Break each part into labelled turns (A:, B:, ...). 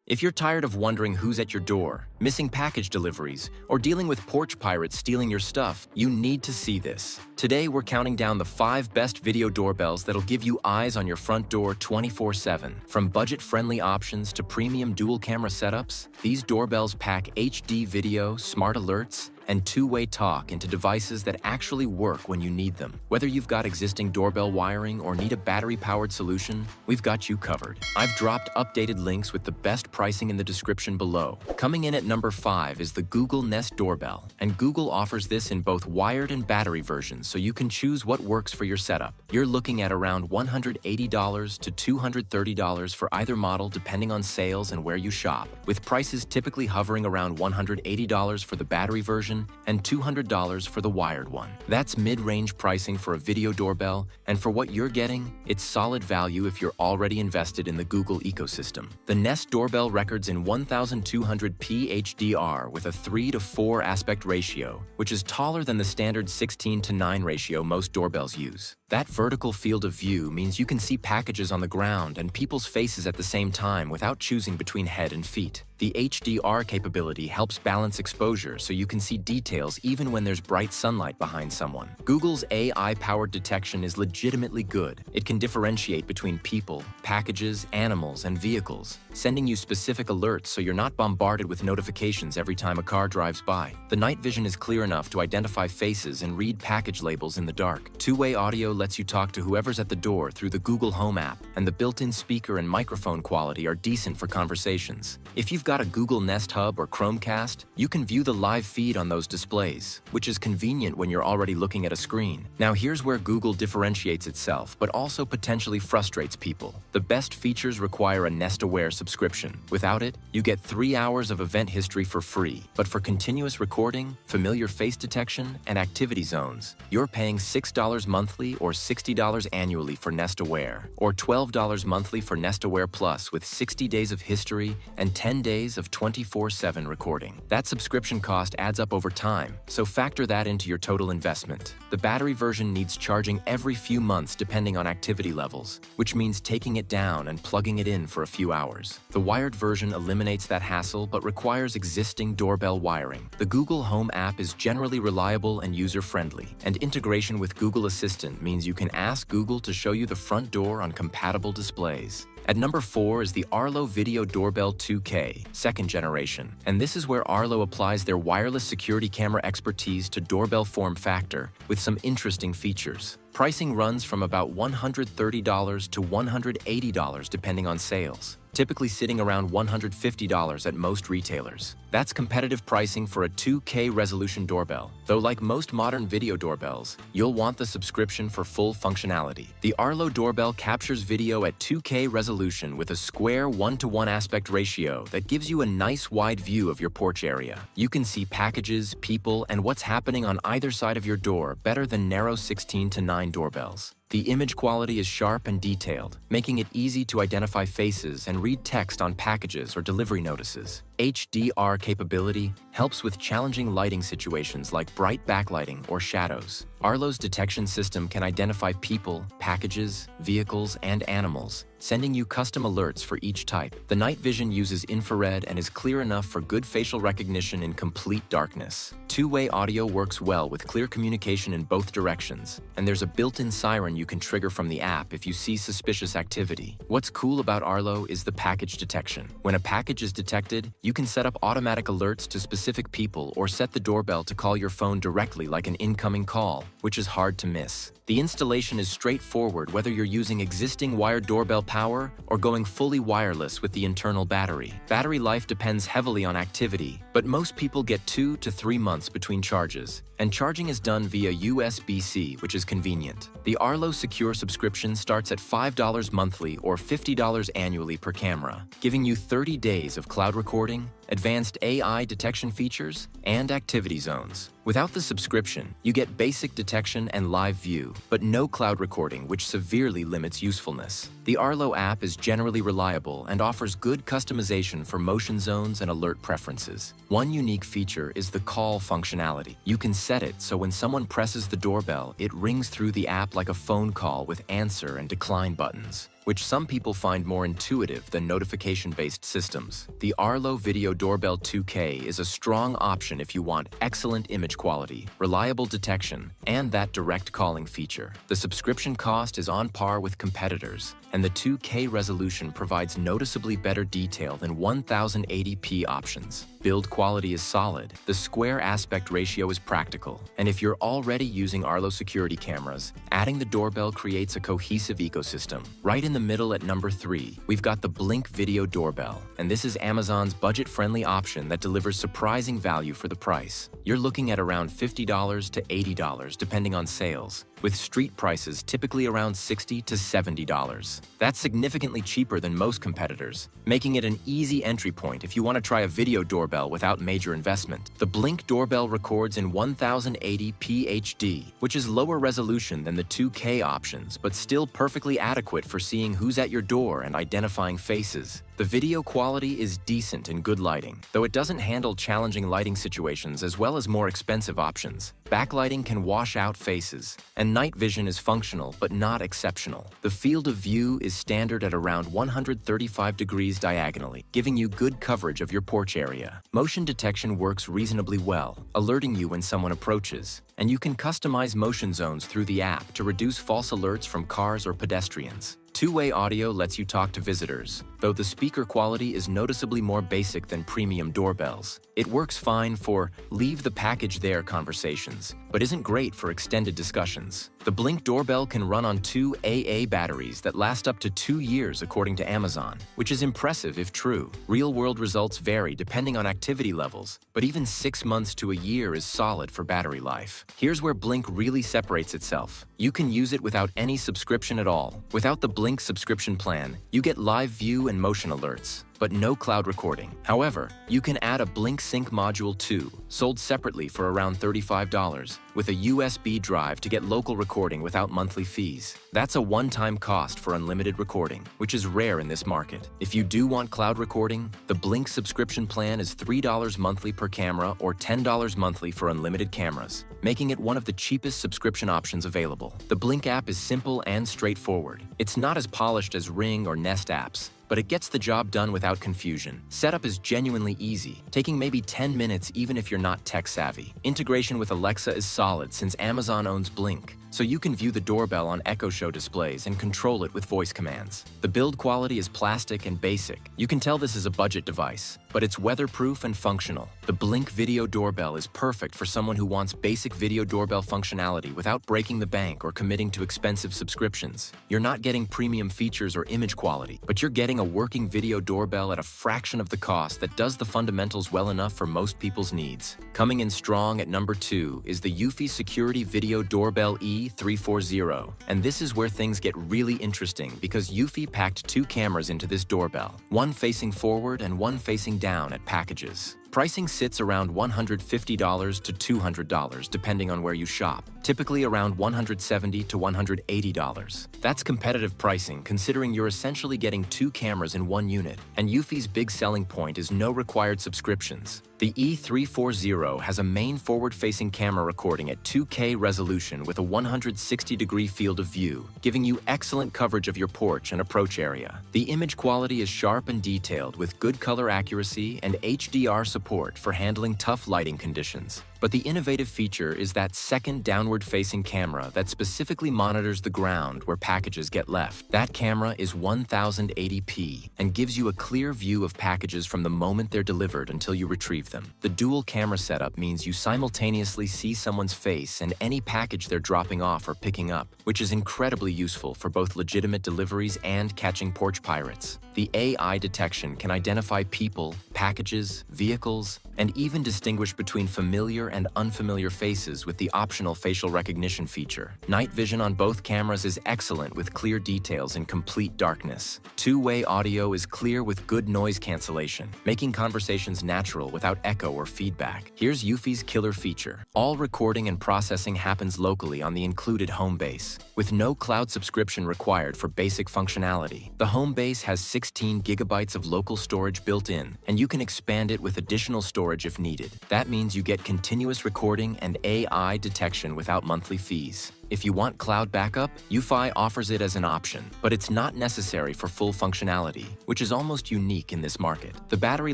A: If you're tired of wondering who's at your door, missing package deliveries, or dealing with porch pirates stealing your stuff, you need to see this. Today, we're counting down the 5 best video doorbells that'll give you eyes on your front door 24/7. From budget-friendly options to premium dual-camera setups, these doorbells pack HD video, smart alerts, and two-way talk into devices that actually work when you need them. Whether you've got existing doorbell wiring or need a battery-powered solution, we've got you covered. I've dropped updated links with the best pricing in the description below. Coming in at number 5 is the Google Nest Doorbell, and Google offers this in both wired and battery versions, so you can choose what works for your setup. You're looking at around $180 to $230 for either model depending on sales and where you shop, with prices typically hovering around $180 for the battery version and $200 for the wired one. That's mid-range pricing for a video doorbell, and for what you're getting, it's solid value if you're already invested in the Google ecosystem. The Nest Doorbell records in 1200p HDR with a 3:4 aspect ratio, which is taller than the standard 16:9 ratio most doorbells use. That vertical field of view means you can see packages on the ground and people's faces at the same time without choosing between head and feet. The HDR capability helps balance exposure so you can see details even when there's bright sunlight behind someone. Google's AI-powered detection is legitimately good. It can differentiate between people, packages, animals, and vehicles, sending you specific alerts so you're not bombarded with notifications every time a car drives by. The night vision is clear enough to identify faces and read package labels in the dark. Two-way audio lets you talk to whoever's at the door through the Google Home app, and the built-in speaker and microphone quality are decent for conversations. If you've got a Google Nest Hub or Chromecast, you can view the live feed on those displays, which is convenient when you're already looking at a screen. Now here's where Google differentiates itself, but also potentially frustrates people. The best features require a Nest-aware subscription. Without it, you get 3 hours of event history for free. But for continuous recording, familiar face detection, and activity zones, you're paying $6 monthly or $60 annually for Nest-aware, or $12 monthly for Nest-aware Plus with 60 days of history and 10 days of 24/7 recording. That subscription cost adds up over time, so factor that into your total investment. The battery version needs charging every few months depending on activity levels, which means taking it down and plugging it in for a few hours. The wired version eliminates that hassle but requires existing doorbell wiring. The Google Home app is generally reliable and user-friendly, and integration with Google Assistant means you can ask Google to show you the front door on compatible displays. At number 4 is the Arlo Video Doorbell 2K, second generation. And this is where Arlo applies their wireless security camera expertise to doorbell form factor with some interesting features. Pricing runs from about $130 to $180 depending on sales, typically sitting around $150 at most retailers. That's competitive pricing for a 2K resolution doorbell, though like most modern video doorbells, you'll want the subscription for full functionality. The Arlo doorbell captures video at 2K resolution with a square 1:1 aspect ratio that gives you a nice wide view of your porch area. You can see packages, people, and what's happening on either side of your door better than narrow 16:9 doorbells. The image quality is sharp and detailed, making it easy to identify faces and read text on packages or delivery notices. HDR capability helps with challenging lighting situations like bright backlighting or shadows. Arlo's detection system can identify people, packages, vehicles, and animals, sending you custom alerts for each type. The night vision uses infrared and is clear enough for good facial recognition in complete darkness. Two-way audio works well with clear communication in both directions, and there's a built-in siren you can trigger from the app if you see suspicious activity. What's cool about Arlo is the package detection. When a package is detected, you can set up automatic alerts to specific people or set the doorbell to call your phone directly like an incoming call, which is hard to miss. The installation is straightforward whether you're using existing wired doorbell power or going fully wireless with the internal battery. Battery life depends heavily on activity, but most people get 2 to 3 months between charges, and charging is done via USB-C, which is convenient. The Arlo Secure subscription starts at $5 monthly or $50 annually per camera, giving you 30 days of cloud recording, advanced AI detection features, and activity zones. Without the subscription, you get basic detection and live view, but no cloud recording, which severely limits usefulness. The Arlo app is generally reliable and offers good customization for motion zones and alert preferences. One unique feature is the call functionality. You can set it so when someone presses the doorbell, it rings through the app like a phone call with answer and decline buttons. which some people find more intuitive than notification-based systems. The Arlo Video Doorbell 2K is a strong option if you want excellent image quality, reliable detection, and that direct calling feature. The subscription cost is on par with competitors, and the 2K resolution provides noticeably better detail than 1080p options. Build quality is solid, the square aspect ratio is practical, and if you're already using Arlo security cameras, adding the doorbell creates a cohesive ecosystem. Right in the middle at number 3, we've got the Blink Video Doorbell, and this is Amazon's budget-friendly option that delivers surprising value for the price. You're looking at around $50 to $80 depending on sales, with street prices typically around $60 to $70. That's significantly cheaper than most competitors, making it an easy entry point if you want to try a video doorbell without major investment. The Blink Doorbell records in 1080p HD, which is lower resolution than the 2K options, but still perfectly adequate for seeing who's at your door and identifying faces. The video quality is decent in good lighting, though it doesn't handle challenging lighting situations as well as more expensive options. Backlighting can wash out faces, and night vision is functional but not exceptional. The field of view is standard at around 135 degrees diagonally, giving you good coverage of your porch area. Motion detection works reasonably well, alerting you when someone approaches, and you can customize motion zones through the app to reduce false alerts from cars or pedestrians. Two-way audio lets you talk to visitors, though the speaker quality is noticeably more basic than premium doorbells. It works fine for leave the package there conversations, but isn't great for extended discussions. The Blink Doorbell can run on 2 AA batteries that last up to 2 years according to Amazon, which is impressive if true. Real-world results vary depending on activity levels, but even 6 months to a year is solid for battery life. Here's where Blink really separates itself. You can use it without any subscription at all. Without the Blink subscription plan, you get live view and motion alerts, but no cloud recording. However, you can add a Blink Sync module too, sold separately for around $35, with a USB drive to get local recording without monthly fees. That's a one-time cost for unlimited recording, which is rare in this market. If you do want cloud recording, the Blink subscription plan is $3 monthly per camera or $10 monthly for unlimited cameras, making it one of the cheapest subscription options available. The Blink app is simple and straightforward. It's not as polished as Ring or Nest apps, but it gets the job done without confusion. Setup is genuinely easy, taking maybe 10 minutes even if you're not tech-savvy. Integration with Alexa is solid since Amazon owns Blink, so you can view the doorbell on Echo Show displays and control it with voice commands. The build quality is plastic and basic. You can tell this is a budget device, but it's weatherproof and functional. The Blink Video Doorbell is perfect for someone who wants basic video doorbell functionality without breaking the bank or committing to expensive subscriptions. You're not getting premium features or image quality, but you're getting a working video doorbell at a fraction of the cost that does the fundamentals well enough for most people's needs. Coming in strong at number 2 is the Eufy Security Video Doorbell E340, and this is where things get really interesting because Eufy packed 2 cameras into this doorbell, one facing forward and one facing down at packages. Pricing sits around $150 to $200 depending on where you shop, typically around $170 to $180. That's competitive pricing considering you're essentially getting 2 cameras in one unit, and Eufy's big selling point is no required subscriptions. The E340 has a main forward-facing camera recording at 2K resolution with a 160-degree field of view, giving you excellent coverage of your porch and approach area. The image quality is sharp and detailed with good color accuracy and HDR support for handling tough lighting conditions. But the innovative feature is that second downward-facing camera that specifically monitors the ground where packages get left. That camera is 1080p and gives you a clear view of packages from the moment they're delivered until you retrieve them. The dual camera setup means you simultaneously see someone's face and any package they're dropping off or picking up, which is incredibly useful for both legitimate deliveries and catching porch pirates. The AI detection can identify people, packages, vehicles, and even distinguish between familiar and unfamiliar faces with the optional facial recognition feature. Night vision on both cameras is excellent with clear details in complete darkness. Two-way audio is clear with good noise cancellation, making conversations natural without echo or feedback. Here's Eufy's killer feature. All recording and processing happens locally on the included home base, with no cloud subscription required for basic functionality. The home base has 16 gigabytes of local storage built in, and you can expand it with additional storage if needed. That means you get continuous recording and AI detection without monthly fees. If you want cloud backup, UFi offers it as an option, but it's not necessary for full functionality, which is almost unique in this market. The battery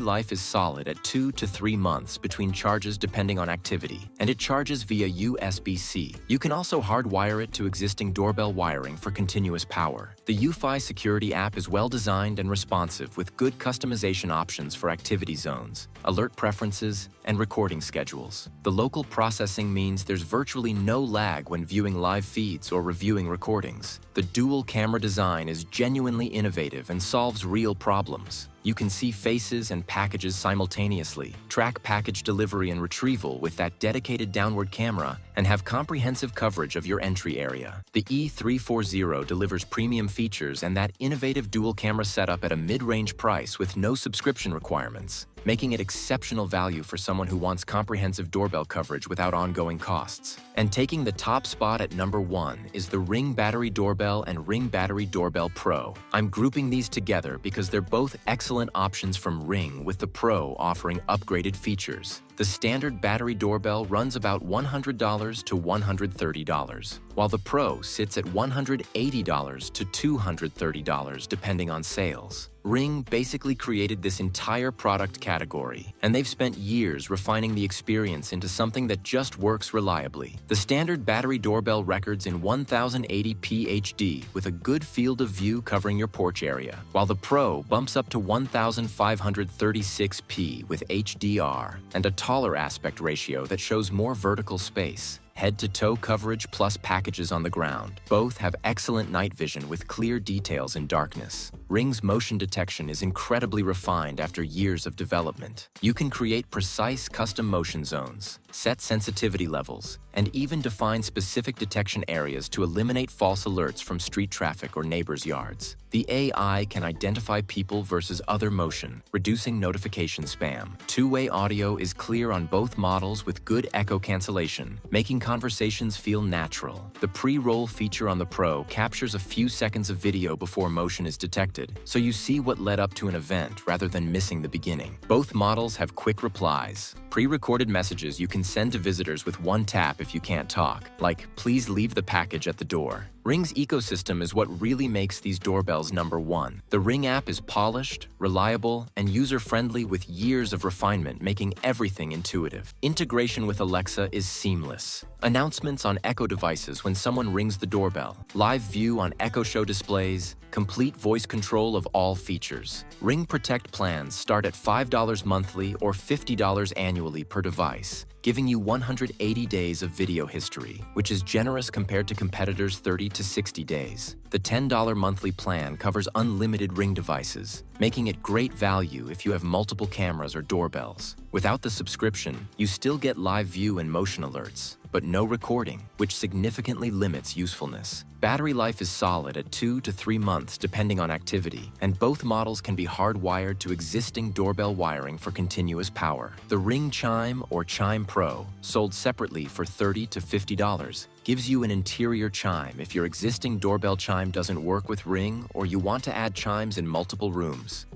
A: life is solid at 2 to 3 months between charges depending on activity, and it charges via USB-C. You can also hardwire it to existing doorbell wiring for continuous power. The UFi security app is well designed and responsive with good customization options for activity zones, alert preferences, and recording schedules. The local processing means there's virtually no lag when viewing live feeds or reviewing recordings. The dual camera design is genuinely innovative and solves real problems. You can see faces and packages simultaneously, track package delivery and retrieval with that dedicated downward camera, and have comprehensive coverage of your entry area. The E340 delivers premium features and that innovative dual camera setup at a mid-range price with no subscription requirements, making it exceptional value for someone who wants comprehensive doorbell coverage without ongoing costs. And taking the top spot at number 1 is the Ring Battery Doorbell and Ring Battery Doorbell Pro. I'm grouping these together because they're both excellent options from Ring, with the Pro offering upgraded features. The standard battery doorbell runs about $100 to $130, while the Pro sits at $180 to $230 depending on sales. Ring basically created this entire product category, and they've spent years refining the experience into something that just works reliably. The standard battery doorbell records in 1080p HD with a good field of view covering your porch area, while the Pro bumps up to 1536p with HDR and a taller aspect ratio that shows more vertical space. Head-to-toe coverage plus packages on the ground. Both have excellent night vision with clear details in darkness. Ring's motion detection is incredibly refined after years of development. You can create precise custom motion zones, set sensitivity levels, and even define specific detection areas to eliminate false alerts from street traffic or neighbors' yards. The AI can identify people versus other motion, reducing notification spam. Two-way audio is clear on both models with good echo cancellation, making conversations feel natural. The pre-roll feature on the Pro captures a few seconds of video before motion is detected, so you see what led up to an event rather than missing the beginning. Both models have quick replies, pre-recorded messages you can send to visitors with one tap if you can't talk, like "Please leave the package at the door." Ring's ecosystem is what really makes these doorbells number 1. The Ring app is polished, reliable, and user-friendly with years of refinement making everything intuitive. Integration with Alexa is seamless. Announcements on Echo devices when someone rings the doorbell, live view on Echo Show displays, complete voice control of all features. Ring Protect plans start at $5 monthly or $50 annually per device, giving you 180 days of video history, which is generous compared to competitors' 30 to 60 days. The $10 monthly plan covers unlimited Ring devices, making it great value if you have multiple cameras or doorbells. Without the subscription, you still get live view and motion alerts, but no recording, which significantly limits usefulness. Battery life is solid at 2 to 3 months depending on activity, and both models can be hardwired to existing doorbell wiring for continuous power. The Ring Chime or Chime Pro, sold separately for $30 to $50, gives you an interior chime if your existing doorbell chime doesn't work with Ring or you want to add chimes in multiple rooms.